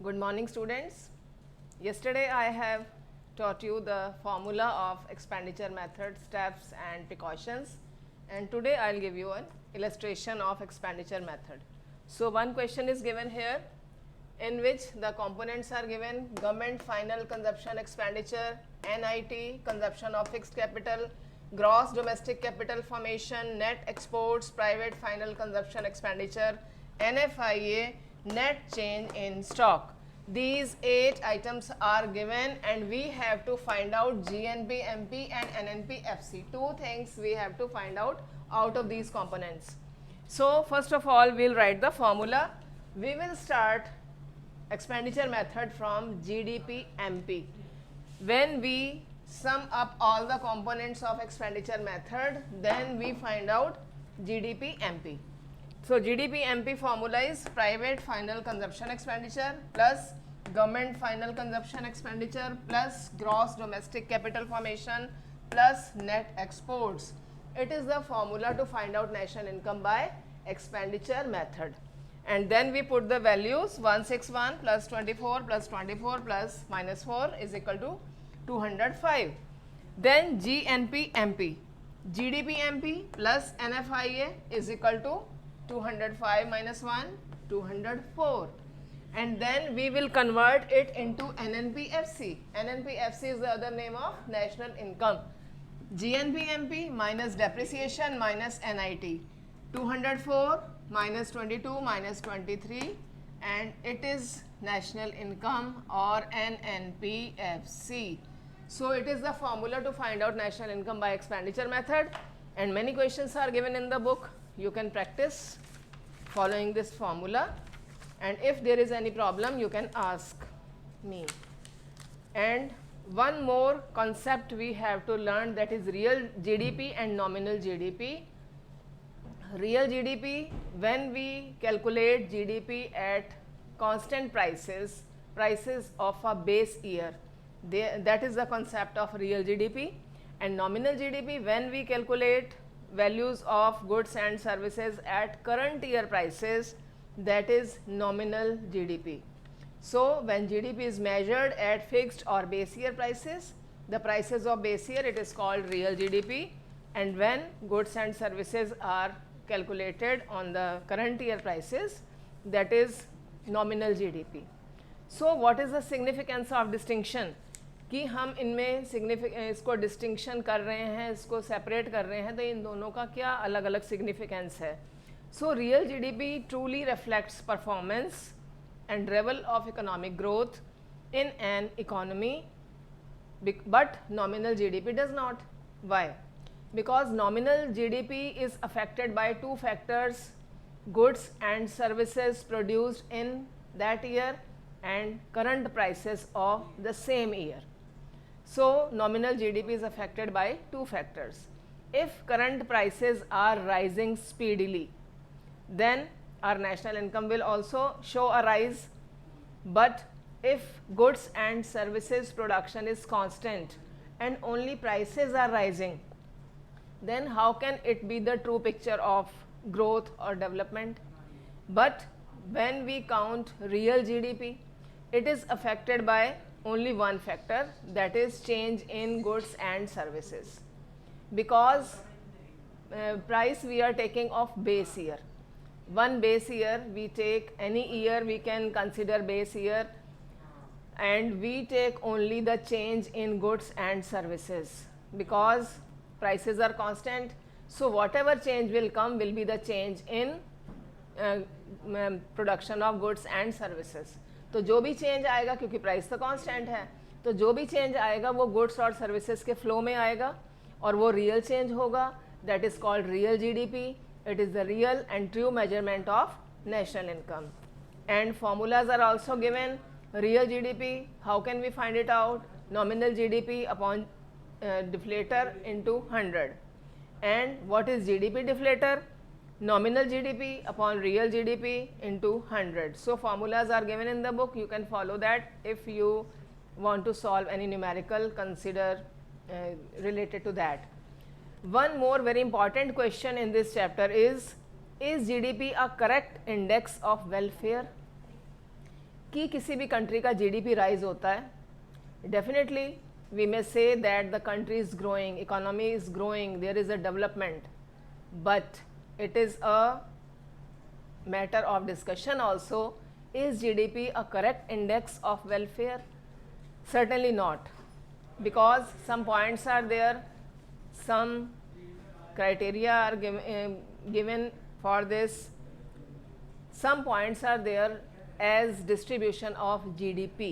Good morning, students. Yesterday I have taught you the formula of expenditure method, steps and precautions, and today I will give you an illustration of expenditure method. So one question is given here in which the components are given: government final consumption expenditure, NIT, consumption of fixed capital, gross domestic capital formation, net exports, private final consumption expenditure, NFIA, net change in stock. These 8 items are given and we have to find out GNP, MP and NNP, FC. 2 things we have to find out of these components. So first of all, we'll write the formula. We will start expenditure method from GDP, MP. When we sum up all the components of expenditure method, then we find out GDP, MP. So GDP MP formula is private final consumption expenditure plus government final consumption expenditure plus gross domestic capital formation plus net exports. It is the formula to find out national income by expenditure method. And then we put the values 161 plus 24 plus 24 plus minus 4 is equal to 205. Then GNP MP. GDP MP plus NFIA is equal to 205 minus 1, 204. And then we will convert it into NNPFC. NNPFC is the other name of national income. GNPMP minus depreciation minus NIT. 204 minus 22 minus 23, and it is national income or NNPFC. So it is the formula to find out national income by expenditure method, and many questions are given in the book. You can practice following this formula, and if there is any problem you can ask me. And one more concept we have to learn, that is real GDP and nominal GDP. Real GDP, when we calculate GDP at constant prices of a base year, that is the concept of real GDP. And nominal GDP, when we calculate values of goods and services at current year prices, that is nominal GDP. So when GDP is measured at fixed or base year prices, the prices of base year, it is called real GDP, and when goods and services are calculated on the current year prices, that is nominal GDP. So what is the significance of distinction? कि हम इनमें इसको distinction कर रहे हैं, इसको separate कर रहे हैं, तो इन दोनों का क्या अलग अलग सिग्निफिकेंस है. So real GDP truly reflects performance and level of economic growth in an economy, but nominal GDP does not. Why? Because nominal GDP is affected by 2 factors: goods and services produced in that year and current prices of the same year. So nominal GDP is affected by 2 factors. If current prices are rising speedily, then our national income will also show a rise. But if goods and services production is constant and only prices are rising, then how can it be the true picture of growth or development? But when we count real GDP, it is affected by only one factor, that is change in goods and services. Because price we are taking of base year. One base year we take, any year we can consider base year, and we take only the change in goods and services, because prices are constant. So whatever change will come will be the change in production of goods and services. तो जो भी change आएगा, क्योंकि price तो constant है, तो जो भी चेंज आएगा वो गुड्स और सर्विसेज के फ्लो में आएगा और वो रियल चेंज होगा. That is called real GDP. It is the real and true measurement of national income. And formulas are also given. Real GDP, how can we find it out? Nominal GDP upon deflator into 100. And what is GDP deflator? Nominal GDP upon real GDP into 100. So formulas are given in the book. You can follow that if you want to solve any numerical, consider related to that. One more very important question in this chapter is GDP a correct index of welfare? कि किसी भी country का GDP rise होता है, definitely we may say that the country is growing, economy is growing, there is a development, but it is a matter of discussion also, is GDP a correct index of welfare? Certainly not, because some points are there, some criteria are given for this, some points are there as distribution of GDP.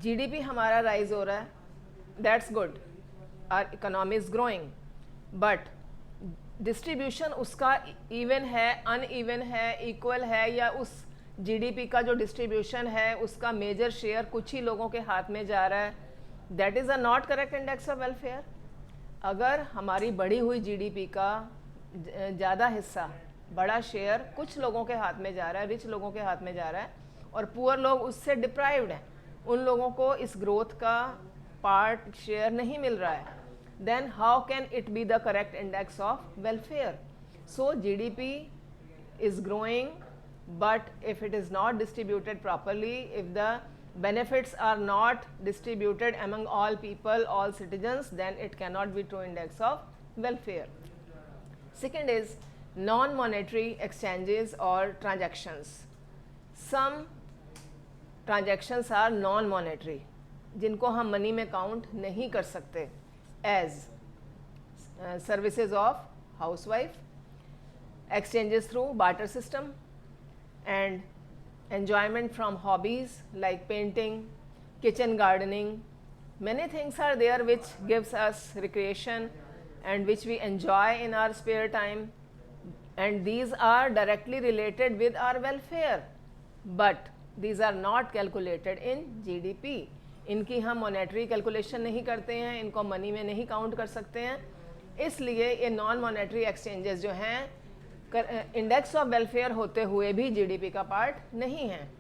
GDP हमारा rise हो रहा है, that's good, our economy is growing, but distribution उसका even है, uneven है, equal है, या उस जीडीपी का जो डिस्ट्रीब्यूशन है उसका मेजर शेयर कुछ ही लोगों के हाथ में जा रहा है, that is a not correct index of welfare. अगर हमारी बढ़ी हुई जीडीपी का ज़्यादा हिस्सा, बड़ा शेयर कुछ लोगों के हाथ में जा रहा है, रिच लोगों के हाथ में जा रहा है, और पुअर लोग उससे डिप्राइव्ड हैं, उन लोगों को इस ग्रोथ का पार्ट शेयर नहीं मिल रहा है, then how can it be the correct index of welfare? So GDP is growing, but if it is not distributed properly, if the benefits are not distributed among all people, all citizens, then it cannot be true index of welfare. Second is non-monetary exchanges or transactions. Some transactions are non-monetary, जिनको हम money में count नहीं कर सकते, as services of housewife, exchanges through barter system, and enjoyment from hobbies like painting, kitchen gardening. Many things are there which gives us recreation and which we enjoy in our spare time, and these are directly related with our welfare, but these are not calculated in GDP. इनकी हम monetary calculation नहीं करते हैं, इनको money में नहीं count कर सकते हैं, इसलिए ये नॉन मॉनेटरी एक्सचेंजेस जो हैं इंडेक्स ऑफ वेलफेयर होते हुए भी जीडीपी का पार्ट नहीं हैं.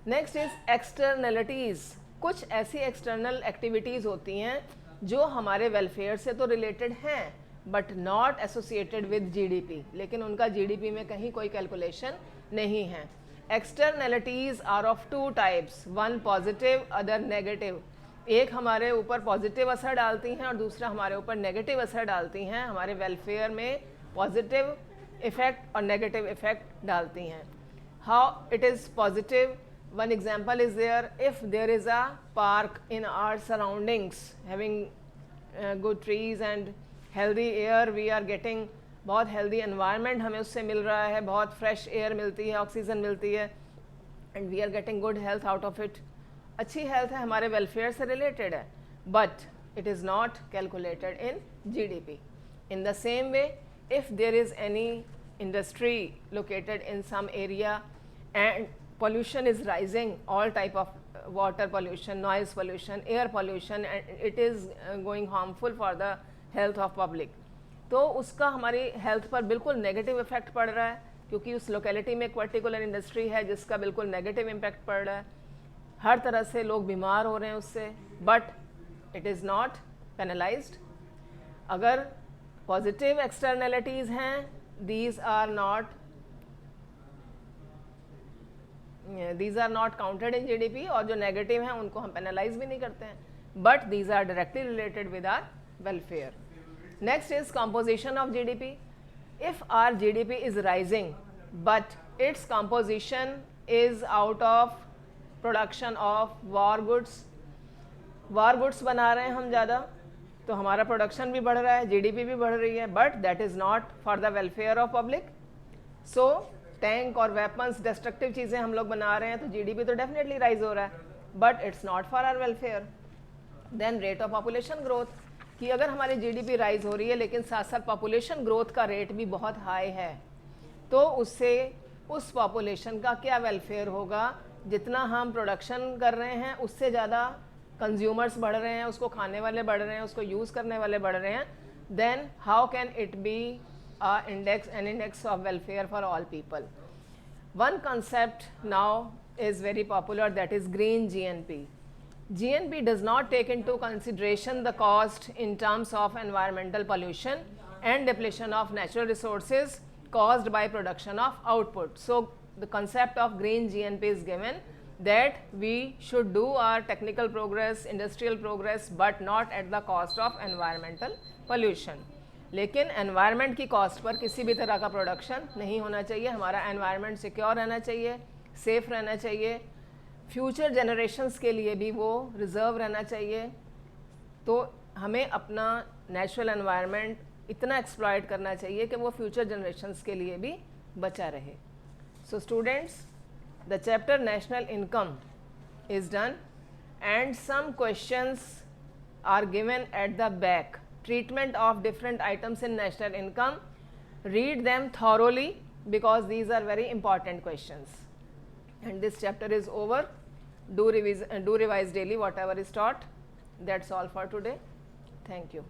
Next is externalities. कुछ ऐसी एक्सटर्नल एक्टिविटीज़ होती हैं जो हमारे वेलफेयर से तो रिलेटेड हैं but not associated with GDP, लेकिन उनका जीडीपी में कहीं कोई कैलकुलेशन नहीं है. Externalities are of two types, one positive, other negative. एक हमारे ऊपर पॉजिटिव असर डालती हैं और दूसरा हमारे ऊपर नेगेटिव असर डालती हैं, हमारे वेलफेयर में पॉजिटिव इफेक्ट और नेगेटिव इफेक्ट डालती हैं. How it is positive? One example is there, if there is a park in our surroundings having good trees and healthy air, we are getting, बहुत healthy environment हमें उससे मिल रहा है, बहुत fresh air मिलती है, ऑक्सीजन मिलती है, and we are getting good health out of it. अच्छी हेल्थ है, हमारे वेलफेयर से रिलेटेड है, but it is not calculated in GDP. In the same way, if there is any industry located in some area and pollution is rising, all type of water pollution, noise pollution, air pollution, and it is going harmful for the health of public, तो उसका हमारी health पर बिल्कुल negative effect पड़ रहा है, क्योंकि उस लोकेलिटी में एक पर्टिकुलर इंडस्ट्री है जिसका बिल्कुल नेगेटिव इम्पैक्ट पड़ रहा है, हर तरह से लोग बीमार हो रहे हैं उससे, but it is not penalised. अगर पॉजिटिव एक्सटर्नलिटीज़ हैं, these are not counted in GDP, और जो नेगेटिव हैं उनको हम पेनलाइज भी नहीं करते हैं, but these are directly related with our welfare. Next is composition of GDP. If our GDP is rising, but its composition is out of production of war goods बना रहे हैं हम ज़्यादा, तो हमारा प्रोडक्शन भी बढ़ रहा है, जीडीपी भी बढ़ रही है, but that is not for the welfare of public. So tank और वेपन्स, डिस्ट्रक्टिव चीज़ें हम लोग बना रहे हैं, तो जीडीपी तो डेफिनेटली राइज हो रहा है, but it's not for our welfare. Then rate of population growth, कि अगर हमारी जीडीपी राइज हो रही है लेकिन साथ साथ पॉपुलेशन ग्रोथ का रेट भी बहुत हाई है, तो उससे उस पॉपुलेशन का क्या वेलफेयर होगा? जितना हम प्रोडक्शन कर रहे हैं उससे ज़्यादा कंज्यूमर्स बढ़ रहे हैं, उसको खाने वाले बढ़ रहे हैं, उसको यूज़ करने वाले बढ़ रहे हैं, then how can it be an index of welfare for all people? One concept now is very popular, that is green GNP. GNP does not take into consideration the cost in terms of environmental pollution and depletion of natural resources caused by production of output. So the concept of green GNP is given that we should do our technical progress, industrial progress, but not at the cost of environmental pollution. लेकिन environment की cost per किसी भी तरह का production नहीं होना चाहिए. हमारा एनवायरनमेंट सिक्योर रहना चाहिए, सेफ रहना चाहिए, फ्यूचर जनरेशन्स के लिए भी वो रिजर्व रहना चाहिए. तो हमें अपना नेचुरल एनवायरनमेंट इतना एक्सप्लॉयट करना चाहिए कि वो फ्यूचर जनरेशन्स के लिए भी बचा रहे. So students, the chapter national income is done and some questions are given at the back. Treatment of different items in national income. Read them thoroughly because these are very important questions. And this chapter is over. Do revise daily whatever is taught. That's all for today. Thank you.